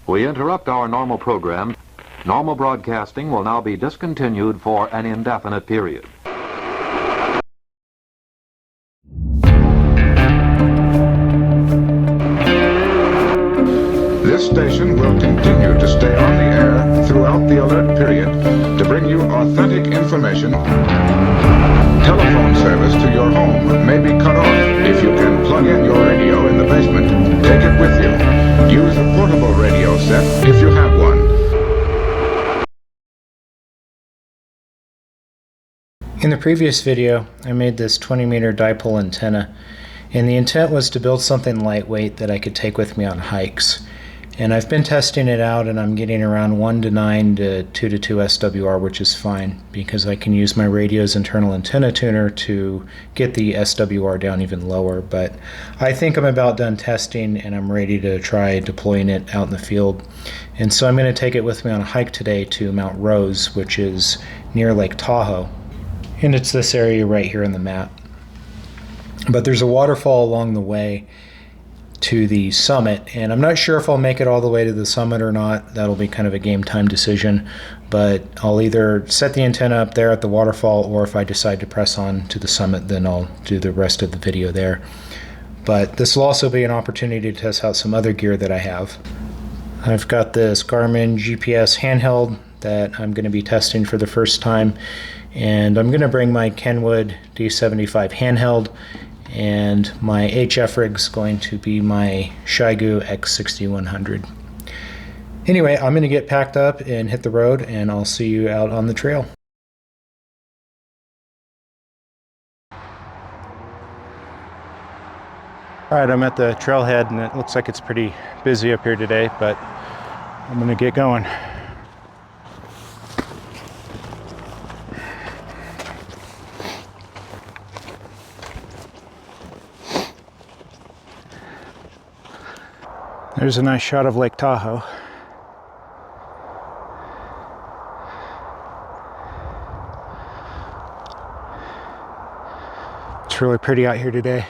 We interrupt our normal program. Normal broadcasting will now be discontinued for an indefinite period. This station will continue to stay on the air throughout the alert period to bring you authentic information. Telephone service to your home may be cut off. If you can plug in your radio in the basement, take it with you. Use a portable radio set if you have one. In the previous video, I made this 20-meter dipole antenna, and the intent was to build something lightweight that I could take with me on hikes. And I've been testing it out, and I'm getting around 1:9 to 2:2 SWR, which is fine because I can use my radio's internal antenna tuner to get the SWR down even lower. But I think I'm about done testing, and I'm ready to try deploying it out in the field. And so I'm going to take it with me on a hike today to Mount Rose, which is near Lake Tahoe. And it's this area right here on the map. But there's a waterfall along the way to the summit, and I'm not sure if I'll make it all the way to the summit or not. That'll be kind of a game time decision, but I'll either set the antenna up there at the waterfall, or if I decide to press on to the summit, then I'll do the rest of the video there. But this will also be an opportunity to test out some other gear that I have. I've got this Garmin GPS handheld that I'm going to be testing for the first time, and I'm going to bring my Kenwood D75 handheld, and my HF rig's going to be my Shigu X6100. Anyway, I'm going to get packed up and hit the road, and I'll see you out on the trail. Alright, I'm at the trailhead, and it looks like it's pretty busy up here today, but I'm going to get going. There's a nice shot of Lake Tahoe. It's really pretty out here today.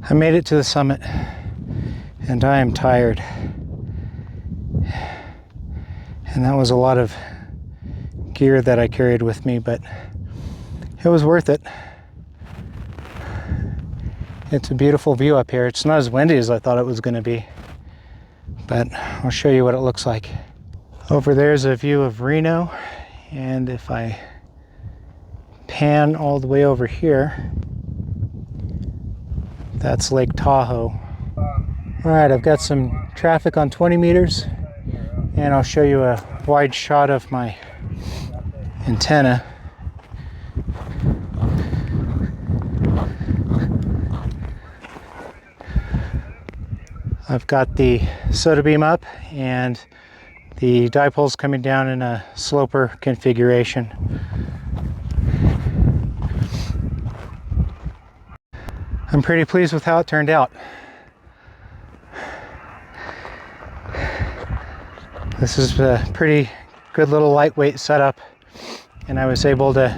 I made it to the summit, and I am tired. And that was a lot of gear that I carried with me, but it was worth it. It's a beautiful view up here. It's not as windy as I thought it was going to be, but I'll show you what it looks like. Over there's a view of Reno, and if I pan all the way over here, that's Lake Tahoe. All right, I've got some traffic on 20 meters, and I'll show you a wide shot of my antenna. I've got the soda beam up, and the dipole's coming down in a sloper configuration. I'm pretty pleased with how it turned out. This is a pretty good little lightweight setup, and I was able to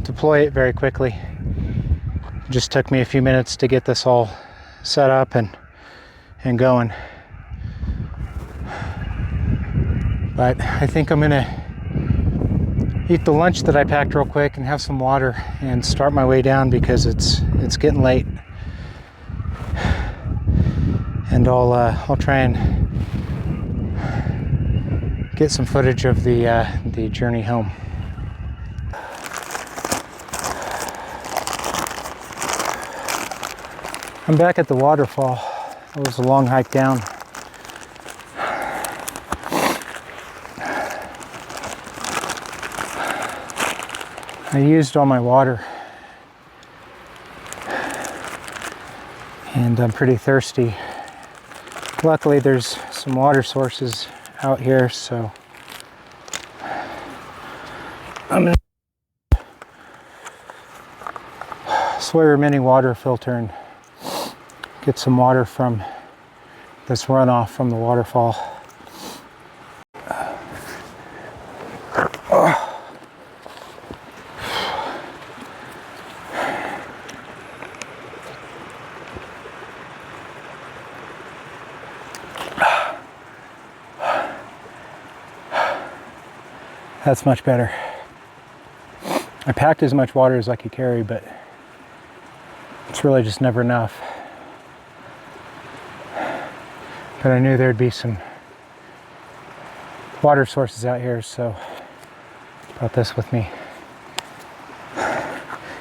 deploy it very quickly. It just took me a few minutes to get this all set up and going. But I think I'm gonna eat the lunch that I packed real quick and have some water and start my way down, because it's getting late. And I'll try and get some footage of the journey home. I'm back at the waterfall. It was a long hike down. I used all my water, and I'm pretty thirsty. Luckily, there's some water sources out here, so I'm gonna Sawyer mini water filter and get some water from this runoff from the waterfall. That's much better. I packed as much water as I could carry, but it's really just never enough. But I knew there'd be some water sources out here, so brought this with me.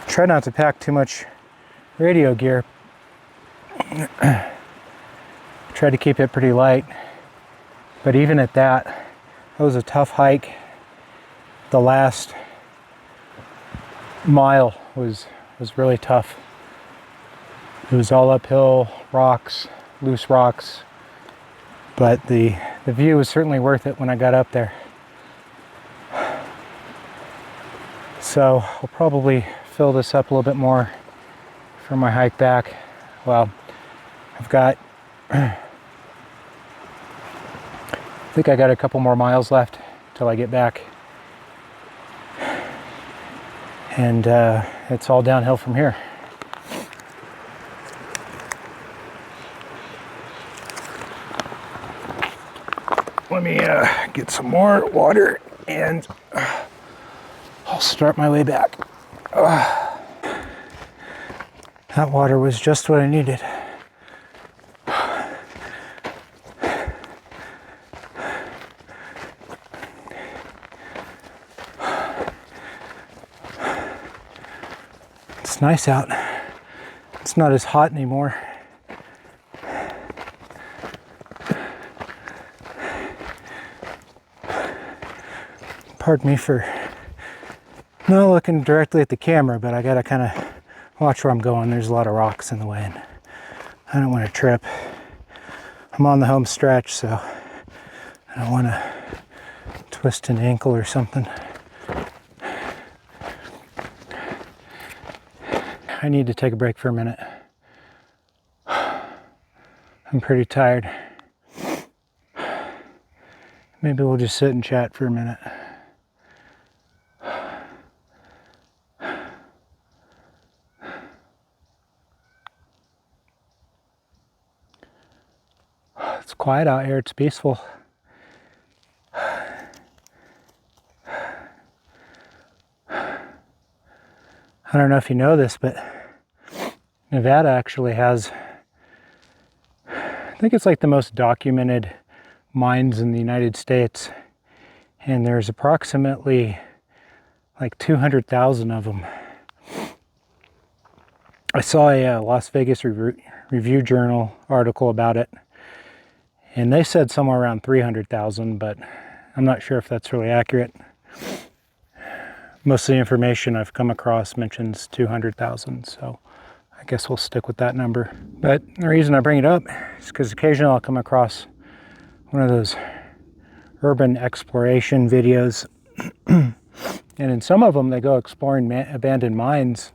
Try not to pack too much radio gear. Try to keep it pretty light, but even at that, it was a tough hike. The last mile was really tough. It was all uphill, rocks, loose rocks, but the view was certainly worth it when I got up there. So I'll probably fill this up a little bit more for my hike back. Well, I've got, I think I got a couple more miles left till I get back. And it's all downhill from here. Let me get some more water and I'll start my way back. That water was just what I needed. It's nice out. It's not as hot anymore. Pardon me for not looking directly at the camera, but I gotta kind of watch where I'm going. There's a lot of rocks in the way, and I don't want to trip. I'm on the home stretch, so I don't want to twist an ankle or something. I need to take a break for a minute. I'm pretty tired. Maybe we'll just sit and chat for a minute. It's quiet out here, it's peaceful. I don't know if you know this, but Nevada actually has, I think it's like the most documented mines in the United States. And there's approximately like 200,000 of them. I saw a Las Vegas Review Journal article about it, and they said somewhere around 300,000, but I'm not sure if that's really accurate. Most of the information I've come across mentions 200,000, so I guess we'll stick with that number. But the reason I bring it up is because occasionally I'll come across one of those urban exploration videos, and in some of them they go exploring abandoned mines,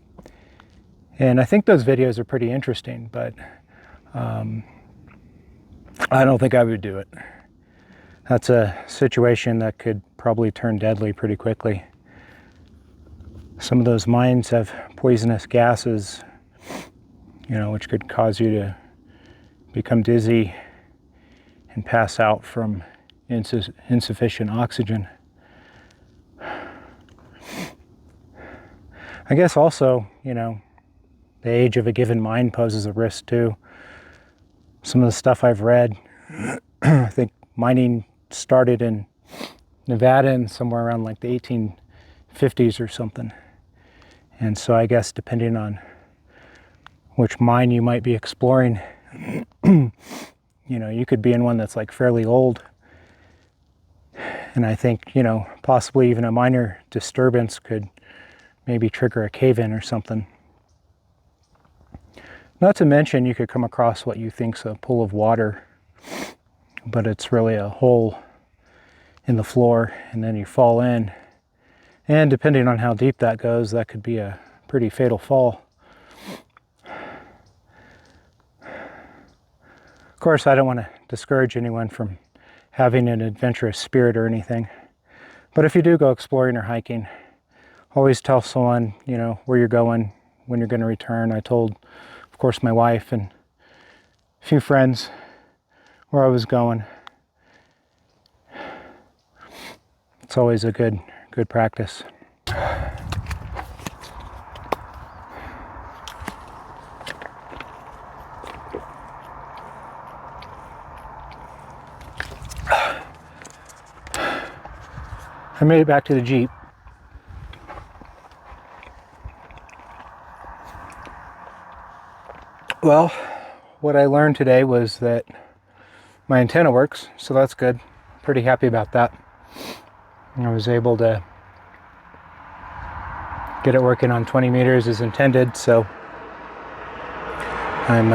And I think those videos are pretty interesting, but I don't think I would do it. That's a situation that could probably turn deadly pretty quickly. Some of those mines have poisonous gases, which could cause you to become dizzy and pass out from insufficient oxygen. I guess also, the age of a given mine poses a risk too. Some of the stuff I've read, I think mining started in Nevada in somewhere around like the 1850s or something. And so I guess depending on which mine you might be exploring, you could be in one that's like fairly old. And I think, possibly even a minor disturbance could maybe trigger a cave-in or something. Not to mention you could come across what you think's a pool of water, but it's really a hole in the floor, and then you fall in. And depending on how deep that goes, that could be a pretty fatal fall. Of course, I don't want to discourage anyone from having an adventurous spirit or anything. But if you do go exploring or hiking, always tell someone, where you're going, when you're going to return. I told, of course, my wife and a few friends where I was going. It's always a good practice. I made it back to the Jeep. Well, what I learned today was that my antenna works, so that's good. Pretty happy about that. I was able to get it working on 20 meters as intended, so I'm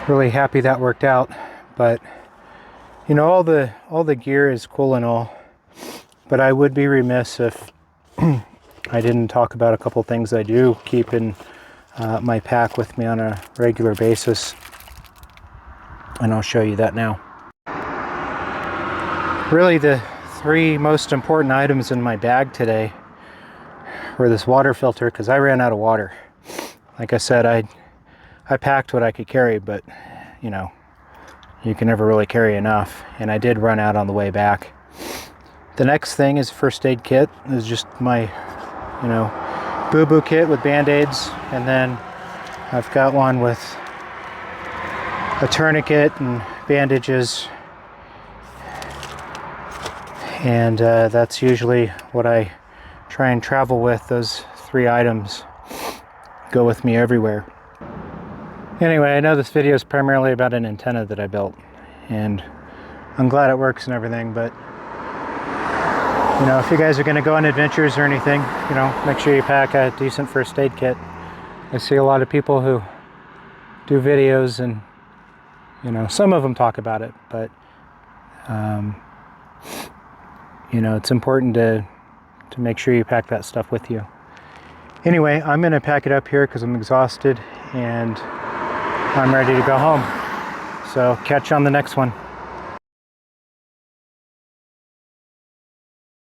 really happy that worked out. But all the gear is cool and all, but I would be remiss if I didn't talk about a couple things I do keep in my pack with me on a regular basis, and I'll show you that now. Really, the three most important items in my bag today were this water filter, because I ran out of water. Like I said, I packed what I could carry, but you can never really carry enough, and I did run out on the way back. The next thing is first aid kit. It's just my boo-boo kit with band-aids, and then I've got one with a tourniquet and bandages, and that's usually what I try and travel with. Those three items go with me everywhere. Anyway, I know this video is primarily about an antenna that I built, and I'm glad it works and everything, but if you guys are going to go on adventures or anything, make sure you pack a decent first aid kit. I see a lot of people who do videos, and some of them talk about it, but it's important to make sure you pack that stuff with you. Anyway, I'm going to pack it up here because I'm exhausted and I'm ready to go home. So catch you on the next one.